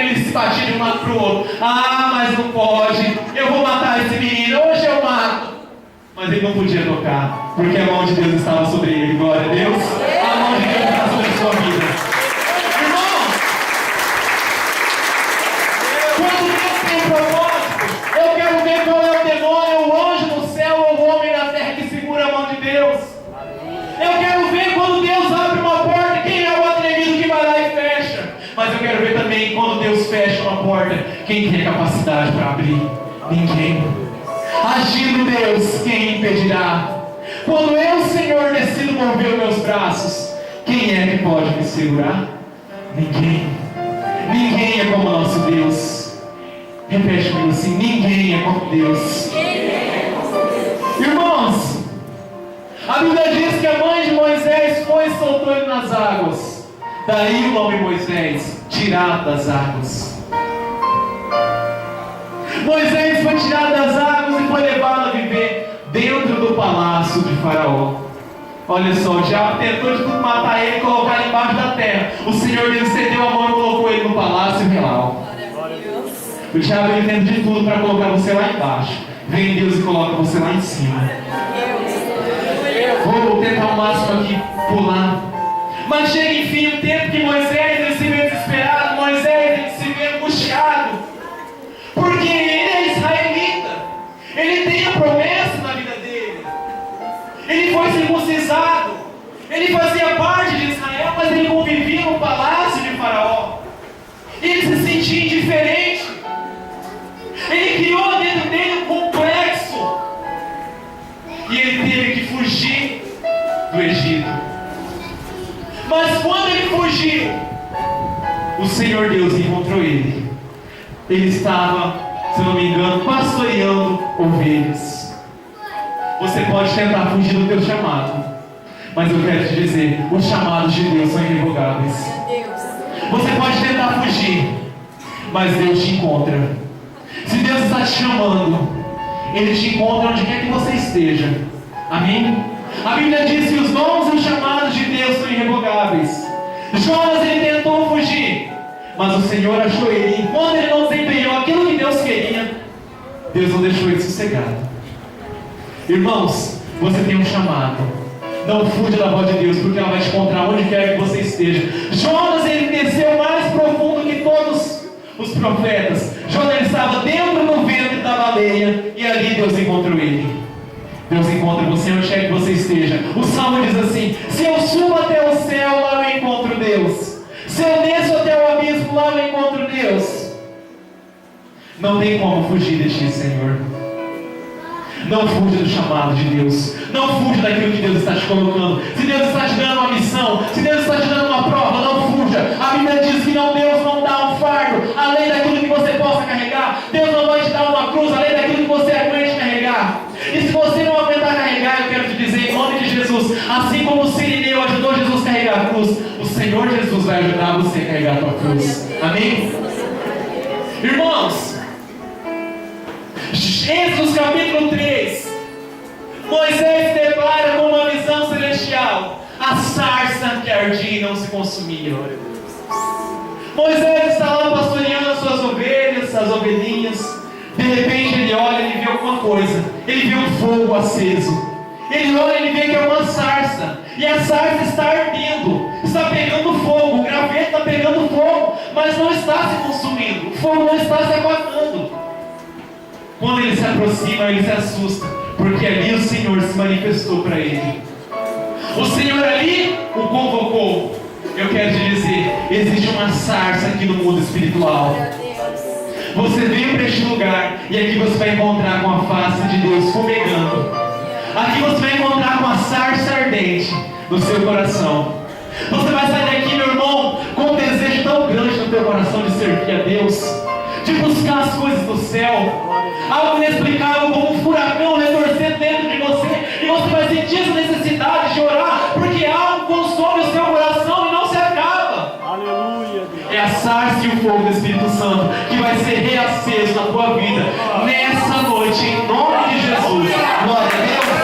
ele se batia de um lado para o outro. Ah, mas não pode, eu vou matar esse menino, hoje eu mato. Mas ele não podia tocar, porque a mão de Deus estava sobre ele. Glória a Deus. A mão de Deus está sobre a sua vida. Irmão, quando Deus tem um propósito, eu quero ver qual é o demônio, o anjo no céu ou o homem na terra que segura a mão de Deus. Eu quero ver quando Deus abre uma porta, quem é o atrevido que vai lá e fecha. Mas eu quero ver também quando Deus fecha uma porta, quem tem a capacidade para abrir? Ninguém. Agindo Deus, quem impedirá? Quando eu, Senhor, decido mover os meus braços, quem é que pode me segurar? Ninguém. Ninguém é como nosso Deus. Repete comigo assim: ninguém é como Deus. Irmãos, a Bíblia diz que a mãe de Moisés foi e soltou ele nas águas. Daí o nome Moisés, tirado das águas. Moisés foi tirado das águas e foi levado a viver dentro do palácio de Faraó. Olha só, o diabo tentou de tudo matar ele e colocar ele embaixo da terra. O Senhor Deus estendeu a mão e colocou ele no palácio real. O diabo ele tenta de tudo para colocar você lá embaixo. Vem Deus e coloca você lá em cima. Vou tentar o máximo aqui pular. Mas chega enfim o tempo que Moisés ele se vê desesperado. Moisés ele se vê angustiado. Porque ele é israelita. Ele tem a promessa na vida dele. Ele foi circuncisado. Ele fazia parte de Israel, mas ele convivia no palácio de Faraó. Ele se sentia indiferente. Ele criou dentro dele um complexo. E ele teve que fugir do Egito. Mas quando ele fugiu, o Senhor Deus encontrou ele. Ele estava, se não me engano, pastoreando ovelhas. Você pode tentar fugir do teu chamado, mas eu quero te dizer, os chamados de Deus são irrevogáveis. Você pode tentar fugir, mas Deus te encontra. Se Deus está te chamando, Ele te encontra onde quer que você esteja. Amém? A Bíblia diz que os dons e os chamados de Deus são irrevogáveis. Jonas ele tentou fugir, mas o Senhor achou ele. E quando ele não desempenhou aquilo que Deus queria, Deus não deixou ele sossegado. Irmãos, você tem um chamado. Não fuja da voz de Deus, porque ela vai te encontrar onde quer que você esteja. Jonas ele desceu mais profundo que todos os profetas. Jonas ele estava dentro do ventre da baleia, e ali Deus encontrou ele. Deus encontra você onde quer que você esteja. O Salmo diz assim: se eu subo até o céu, lá eu encontro Deus. Se eu desço até o abismo, lá eu encontro Deus. Não tem como fugir de ti, Senhor. Não fuja do chamado de Deus. Não fuja daquilo que Deus está te colocando. Se Deus está te dando uma missão, se Deus está te dando uma prova, não fuja. A Bíblia diz que não, Deus não dá um fardo além daquilo que você possa carregar. Deus não vai te dar uma cruz além daquilo que você aguente carregar. E se você não aguentar carregar, eu quero te dizer em nome de Jesus, assim como o Sirineu ajudou Jesus a carregar a cruz, o Senhor Jesus vai ajudar você a carregar a tua cruz. Amém? Irmãos, Êxodo capítulo 3, Moisés depara com uma visão celestial. A sarça que ardia e não se consumia. Moisés está lá pastoreando as suas ovelhas, as ovelhinhas. De repente ele olha e ele vê alguma coisa. Ele vê um fogo aceso. Ele olha e ele vê que é uma sarça. E a sarça está ardendo. Está pegando fogo. O graveto está pegando fogo. Mas não está se consumindo. O fogo não está se apagando. Quando ele se aproxima, ele se assusta. Porque ali o Senhor se manifestou para ele. O Senhor ali o convocou. Eu quero te dizer, existe uma sarça aqui no mundo espiritual. Você veio para este lugar e aqui você vai encontrar com a face de Deus fumegando. Aqui você vai encontrar com a sarça ardente no seu coração. Você vai sair daqui, meu irmão, com um desejo tão grande no teu coração de servir a Deus, de buscar as coisas do céu. Algo inexplicável, como um furacão retorcendo dentro de você, e você vai sentir essa necessidade de orar, porque algo consome o seu coração e não se acaba. Aleluia, Deus. É a sarça e o fogo do Espírito Santo que vai ser reaceso na tua vida nessa noite, em nome de Jesus. Glória a Deus.